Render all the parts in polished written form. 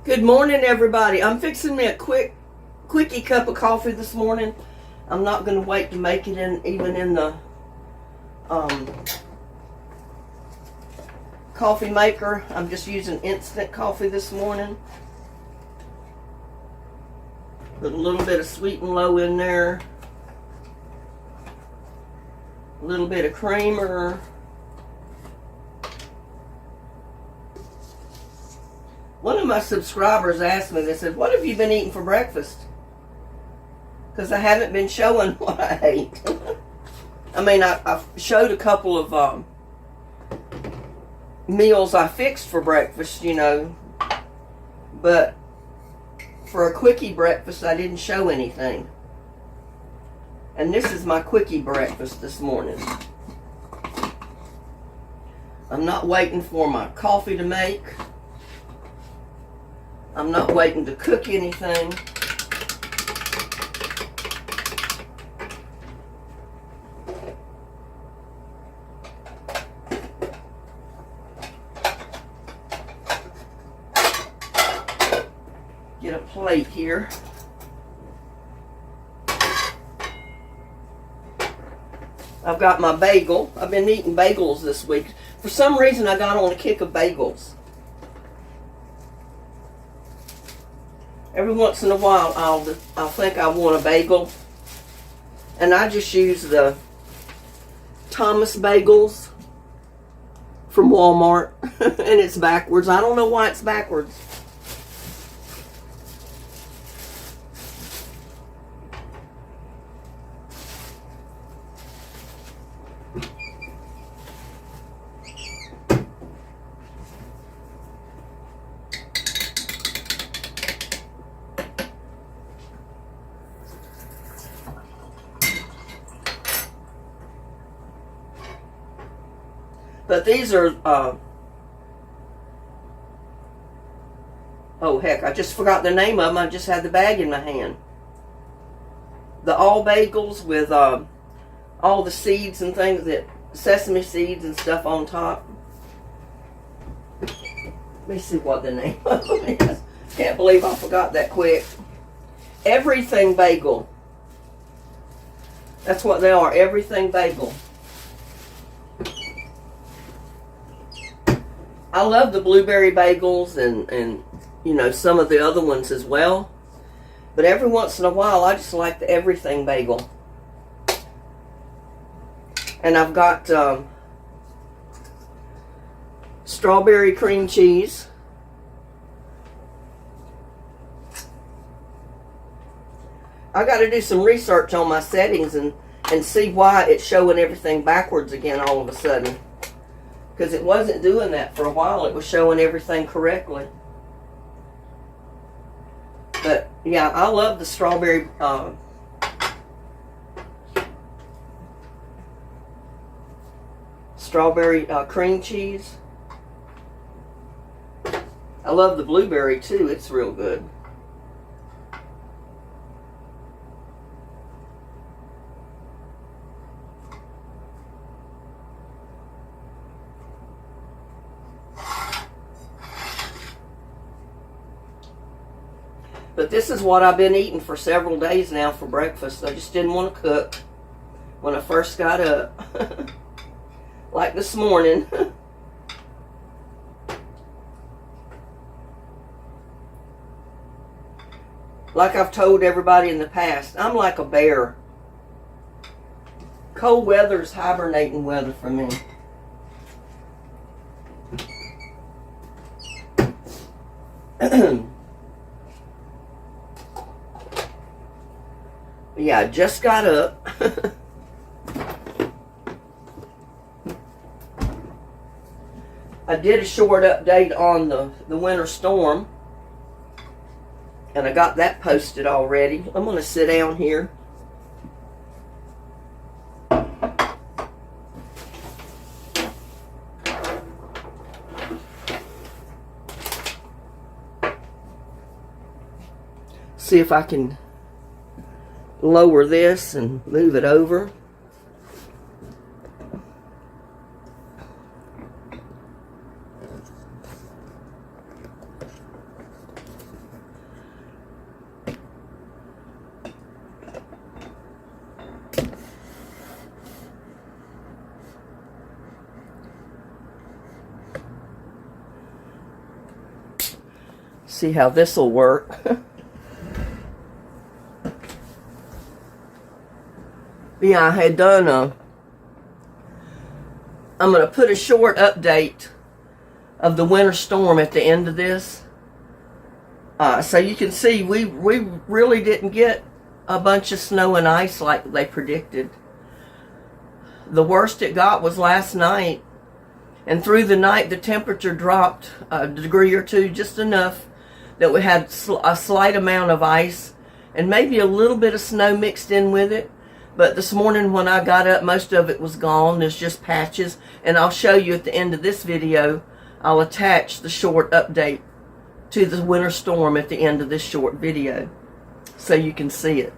Good morning, everybody. I'm fixing me a quickie cup of coffee this morning. I'm not going to wait to make it even in the coffee maker. I'm just using instant coffee this morning. Put a little bit of sweet and low in there. A little bit of creamer. One of my subscribers asked me, they said, what have you been eating for breakfast? Because I haven't been showing what I ate. I mean, I showed a couple of meals I fixed for breakfast, you know. But for a quickie breakfast, I didn't show anything. And this is my quickie breakfast this morning. I'm not waiting for my coffee to make. I'm not waiting to cook anything. Get a plate here. I've got my bagel. I've been eating bagels this week. For some reason, I got on a kick of bagels. Every once in a while, I'll think I want a bagel. And I just use the Thomas bagels from Walmart. And it's backwards. I don't know why it's backwards. But these are, oh heck, I just forgot the name of them. I just had the bag in my hand. The all bagels with all the seeds and things, that sesame seeds and stuff on top. Let me see what the name of them is. Can't believe I forgot that quick. Everything Bagel. That's what they are, Everything Bagel. I love the blueberry bagels and you know, some of the other ones as well. But every once in a while, I just like the Everything Bagel. And I've got strawberry cream cheese. I got to do some research on my settings and see why it's showing everything backwards again all of a sudden. Because it wasn't doing that for a while. It was showing everything correctly. But, yeah, I love the strawberry cream cheese. I love the blueberry, too. It's real good. But this is what I've been eating for several days now for breakfast. I just didn't want to cook when I first got up. Like this morning. Like I've told everybody in the past, I'm like a bear. Cold weather is hibernating weather for me. Yeah, I just got up. I did a short update on the winter storm. And I got that posted already. I'm going to sit down here. See if I can lower this and move it over. See how this will work. Yeah, I had done I'm going to put a short update of the winter storm at the end of this. So you can see we really didn't get a bunch of snow and ice like they predicted. The worst it got was last night. And through the night, the temperature dropped a degree or two, just enough that we had a slight amount of ice and maybe a little bit of snow mixed in with it. But this morning when I got up, most of it was gone. There's just patches. And I'll show you at the end of this video, I'll attach the short update to the winter storm at the end of this short video so you can see it.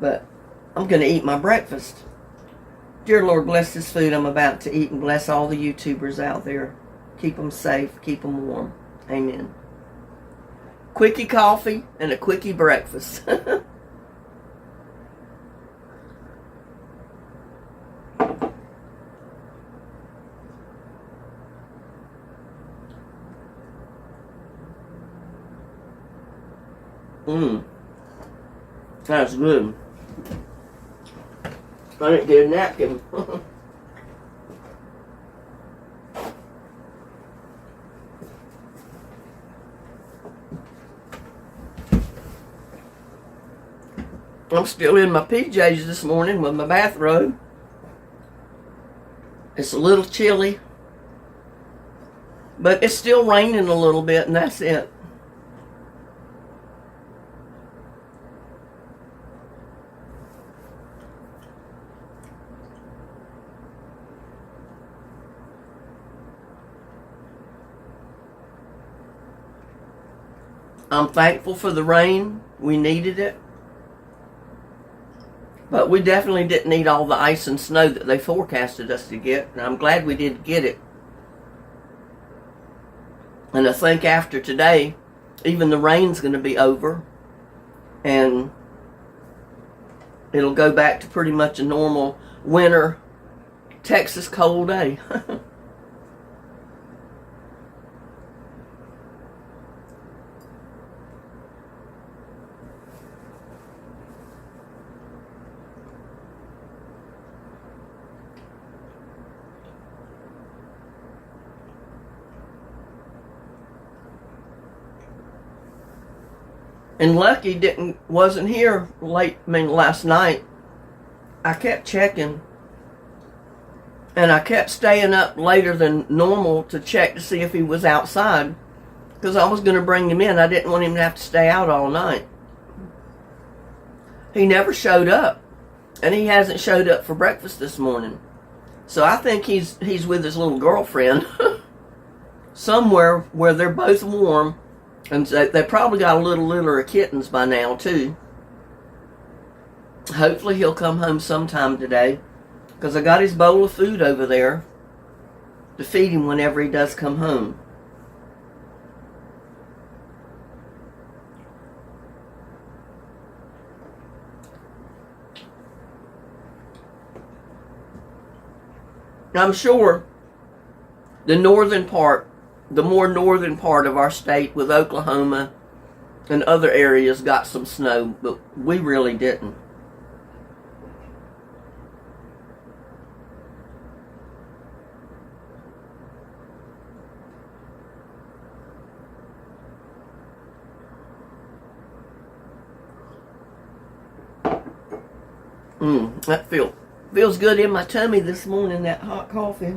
But I'm going to eat my breakfast. Dear Lord, bless this food I'm about to eat and bless all the YouTubers out there. Keep them safe, keep them warm. Amen. Quickie coffee and a quickie breakfast. That's good. I didn't get a napkin. I'm still in my PJs this morning with my bathrobe. It's a little chilly, but it's still raining a little bit, and that's it. I'm thankful for the rain. We needed it. But we definitely didn't need all the ice and snow that they forecasted us to get. And I'm glad we did get it. And I think after today, even the rain's going to be over. And it'll go back to pretty much a normal winter Texas cold day. And Lucky wasn't here last night. I kept checking. And I kept staying up later than normal to check to see if he was outside. Because I was going to bring him in. I didn't want him to have to stay out all night. He never showed up. And he hasn't showed up for breakfast this morning. So I think he's with his little girlfriend. Somewhere where they're both warm. And they probably got a little litter of kittens by now, too. Hopefully he'll come home sometime today. Because I got his bowl of food over there to feed him whenever he does come home. I'm sure the more northern part of our state with Oklahoma and other areas got some snow, but we really didn't. That feels good in my tummy this morning, that hot coffee.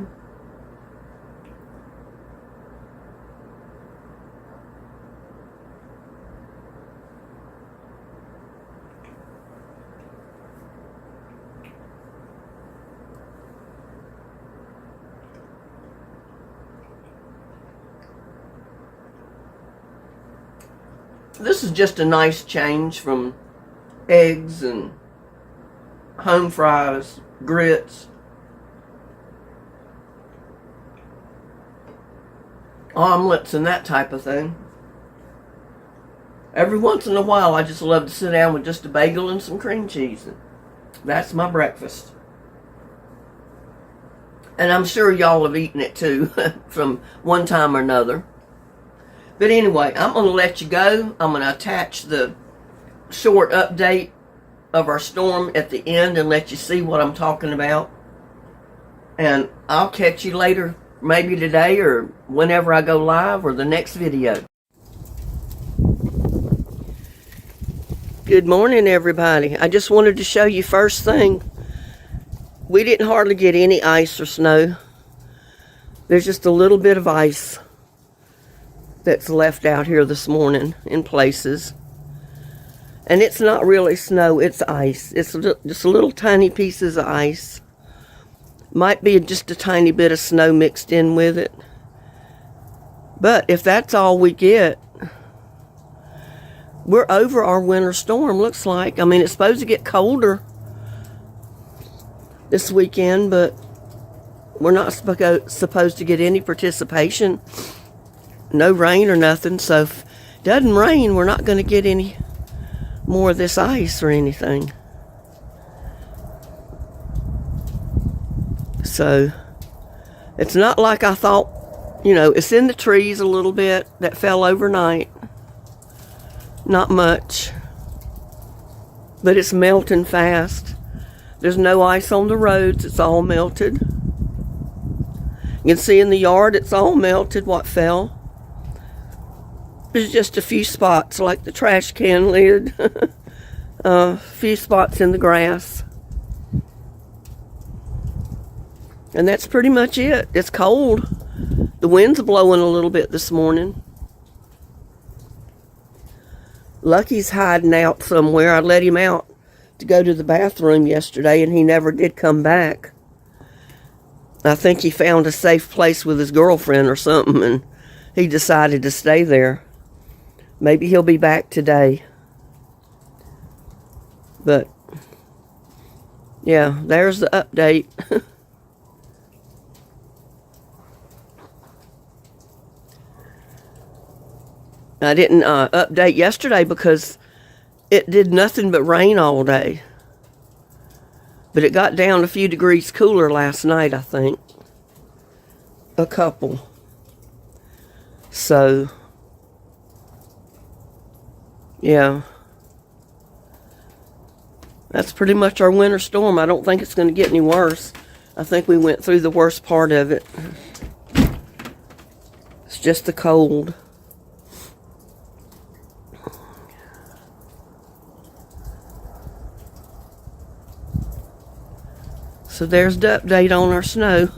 This is just a nice change from eggs and home fries, grits, omelets, and that type of thing. Every once in a while, I just love to sit down with just a bagel and some cream cheese. That's my breakfast. And I'm sure y'all have eaten it too, from one time or another. But anyway, I'm going to let you go. I'm going to attach the short update of our storm at the end and let you see what I'm talking about. And I'll catch you later, maybe today or whenever I go live or the next video. Good morning, everybody. I just wanted to show you first thing. We didn't hardly get any ice or snow. There's just a little bit of ice that's left out here this morning in places. And it's not really snow, it's ice. It's just little tiny pieces of ice. Might be just a tiny bit of snow mixed in with it. But if that's all we get, we're over our winter storm, looks like. I mean, it's supposed to get colder this weekend, but we're not supposed to get any participation. No rain or nothing. So if it doesn't rain, we're not going to get any more of this ice or anything. So it's not like I thought. You know, it's in the trees a little bit that fell overnight. Not much, but it's melting fast. There's no ice on the roads. It's all melted. You can see in the yard it's all melted what fell. There's just a few spots like the trash can lid. A few spots in the grass. And that's pretty much it. It's cold. The wind's blowing a little bit this morning. Lucky's hiding out somewhere. I let him out to go to the bathroom yesterday and he never did come back. I think he found a safe place with his girlfriend or something and he decided to stay there. Maybe he'll be back today. But, yeah, there's the update. I didn't update yesterday because it did nothing but rain all day. But it got down a few degrees cooler last night, I think. A couple. So, yeah. That's pretty much our winter storm. I don't think it's going to get any worse. I think we went through the worst part of it. It's just the cold. So there's the update on our snow.